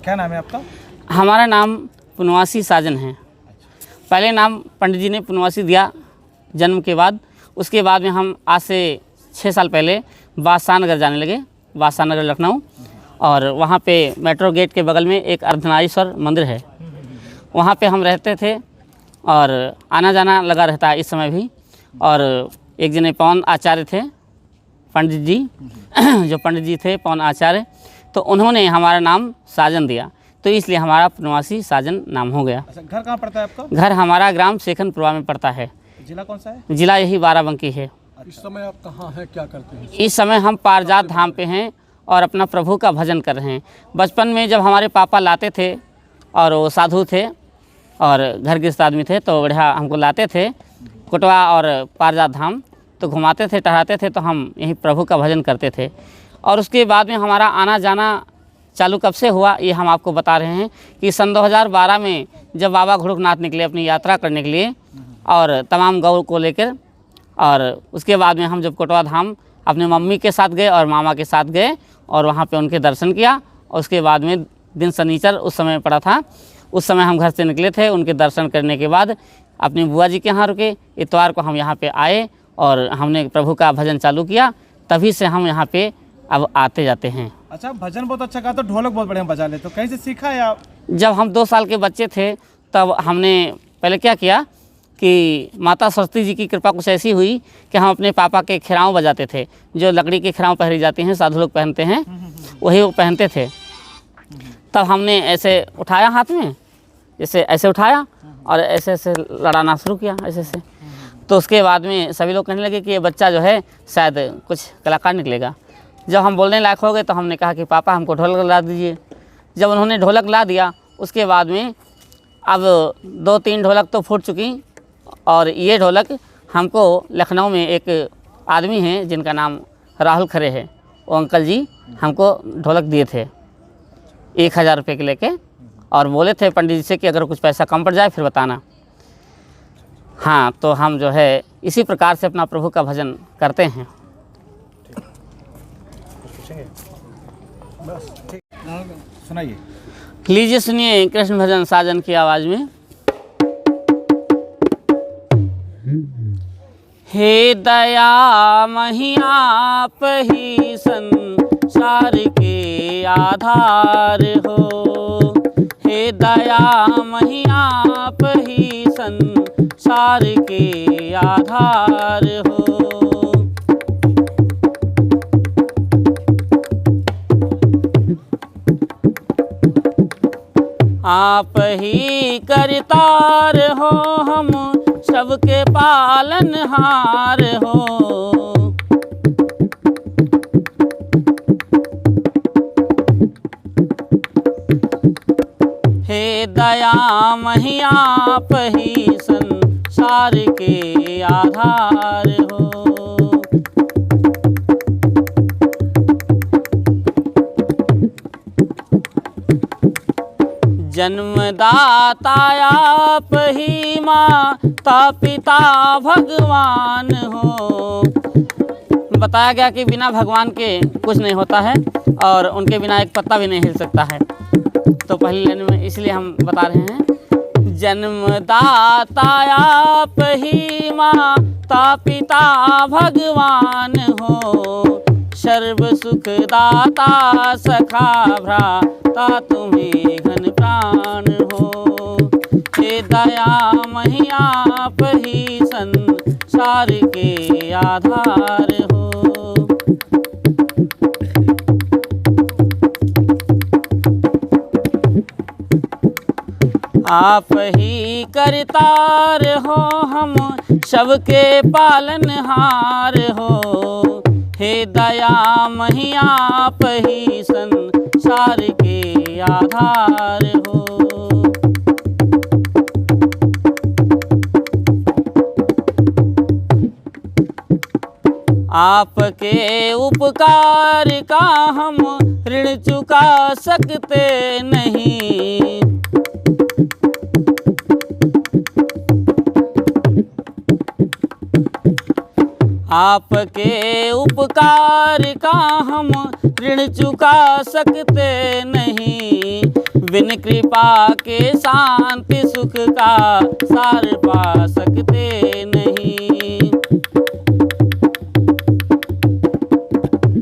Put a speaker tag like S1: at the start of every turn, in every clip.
S1: क्या नाम है आपका?
S2: हमारा नाम पुनवासी साजन है। पहले नाम पंडित जी ने पुनवासी दिया जन्म के बाद। उसके बाद में हम आज से 6 साल पहले बादशाह नगर जाने लगे, बादशाह नगर लखनऊ। और वहाँ पे मेट्रो गेट के बगल में एक अर्धनारीश्वर मंदिर है, वहाँ पे हम रहते थे और आना जाना लगा रहता है इस समय भी। और एक जने पवन आचार्य थे पंडित जी जो पंडित जी थे पवन आचार्य, तो उन्होंने हमारा नाम साजन दिया, तो इसलिए हमारा पुनवासी साजन नाम हो गया।
S1: अच्छा, घर कहाँ पड़ता है आपका?
S2: घर हमारा ग्राम शेखनपुरा में पड़ता है।
S1: जिला कौन सा है?
S2: जिला यही बाराबंकी है।
S3: इस समय आप कहाँ हैं, क्या करते हैं?
S2: इस समय हम पारजात धाम पे हैं और अपना प्रभु का भजन कर रहे हैं। बचपन में जब हमारे पापा लाते थे और वो साधु थे और घर गृहस्थ आदमी थे, तो बढ़िया हमको लाते थे कोटवा और पारजात धाम, तो घुमाते थे टहराते थे, तो हम यहीं प्रभु का भजन करते थे। और उसके बाद में हमारा आना जाना चालू कब से हुआ ये हम आपको बता रहे हैं कि सन 2012 में जब बाबा घुड़ुकनाथ निकले अपनी यात्रा करने के लिए और तमाम गौ को लेकर, और उसके बाद में हम जब कोटवा धाम अपने मम्मी के साथ गए और मामा के साथ गए और वहाँ पे उनके दर्शन किया। और उसके बाद में दिन शनिचर उस समय पड़ा था, उस समय हम घर से निकले थे। उनके दर्शन करने के बाद अपनी बुआ जी के यहाँ रुके, इतवार को हम यहाँ पे आए और हमने प्रभु का भजन चालू किया, तभी से हम यहाँ पे अब आते जाते हैं।
S1: अच्छा, भजन बहुत अच्छा गा, तो ढोलक बहुत बढ़िया बजा ले, तो कहीं से सीखा है आप?
S2: जब हम 2 साल के बच्चे थे तब हमने पहले क्या किया कि माता सरस्वती जी की कृपा कुछ ऐसी हुई कि हम अपने पापा के खिराव बजाते थे, जो लकड़ी के खिराव पहनी जाती हैं, साधु लोग पहनते हैं, वही वो पहनते थे। तब हमने ऐसे उठाया हाथ में, जैसे ऐसे उठाया और ऐसे ऐसे लड़ाना शुरू किया ऐसे ऐसे। तो उसके बाद में सभी लोग कहने लगे कि ये बच्चा जो है शायद कुछ कलाकार निकलेगा। जब हम बोलने लायक हो गए तो हमने कहा कि पापा हमको ढोलक ला दीजिए। जब उन्होंने ढोलक ला दिया, उसके बाद में अब 2-3 ढोलक तो फूट चुकी, और ये ढोलक हमको लखनऊ में एक आदमी हैं जिनका नाम राहुल खरे है, वो अंकल जी हमको ढोलक दिए थे 1000 रुपये के लेके, और बोले थे पंडित जी से कि अगर कुछ पैसा कम पड़ जाए फिर बताना। हाँ, तो हम जो है इसी प्रकार से अपना प्रभु का भजन करते हैं।
S1: सुनाइए।
S2: लीजिए सुनिए कृष्ण भजन साजन की आवाज़ में। हे दया मही आप ही संसार के आधार हो, हे दया मही आप ही संसार के आधार हो। आप ही करतार हो, हम सबके पालनहार हो। हे दया मही आप ही संसार के आधार हो। जन्मदाता आप ही, माता पिता भगवान हो। बताया गया कि बिना भगवान के कुछ नहीं होता है और उनके बिना एक पत्ता भी नहीं हिल सकता है। तो पहली लाइन में इसलिए हम बता रहे हैं, जन्मदाता आप ही, माता पिता भगवान हो। सर्व सुखदाता सखा भ्राता तुम्हें घन प्राण हो। हे दया मही आप ही संसार के आधार हो। आप ही करतार हो, हम सबके पालनहार हो। हे दया मही आप ही संसार के आधार हो। आपके उपकार का हम ऋण चुका सकते नहीं। आपके उपकार का हम ऋण चुका सकते नहीं। बिन कृपा के शांति सुख का सार पा सकते नहीं।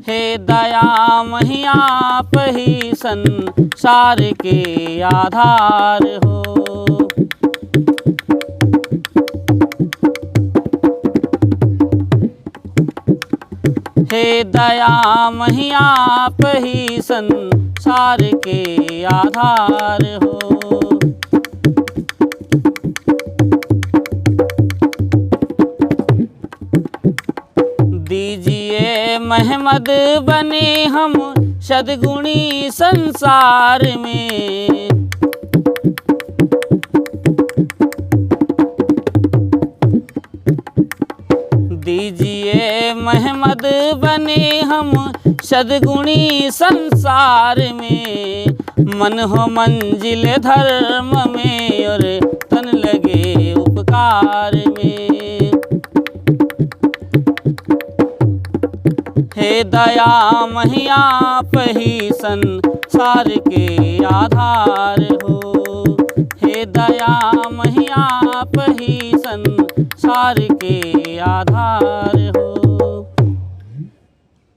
S2: हे दयामय आप ही संसार के आधार हो। हे दयामय आप ही संसार के आधार हो। दीजिए महमद बने हम सद्गुणी संसार में। दीजिए महमद बने हम सद्गुणी संसार में। मन हो मंजिल धर्म में और तन लगे उपकार में। हे दयामय आप ही संसार के आधार हो। हे दयामय आप ही संसार के आधार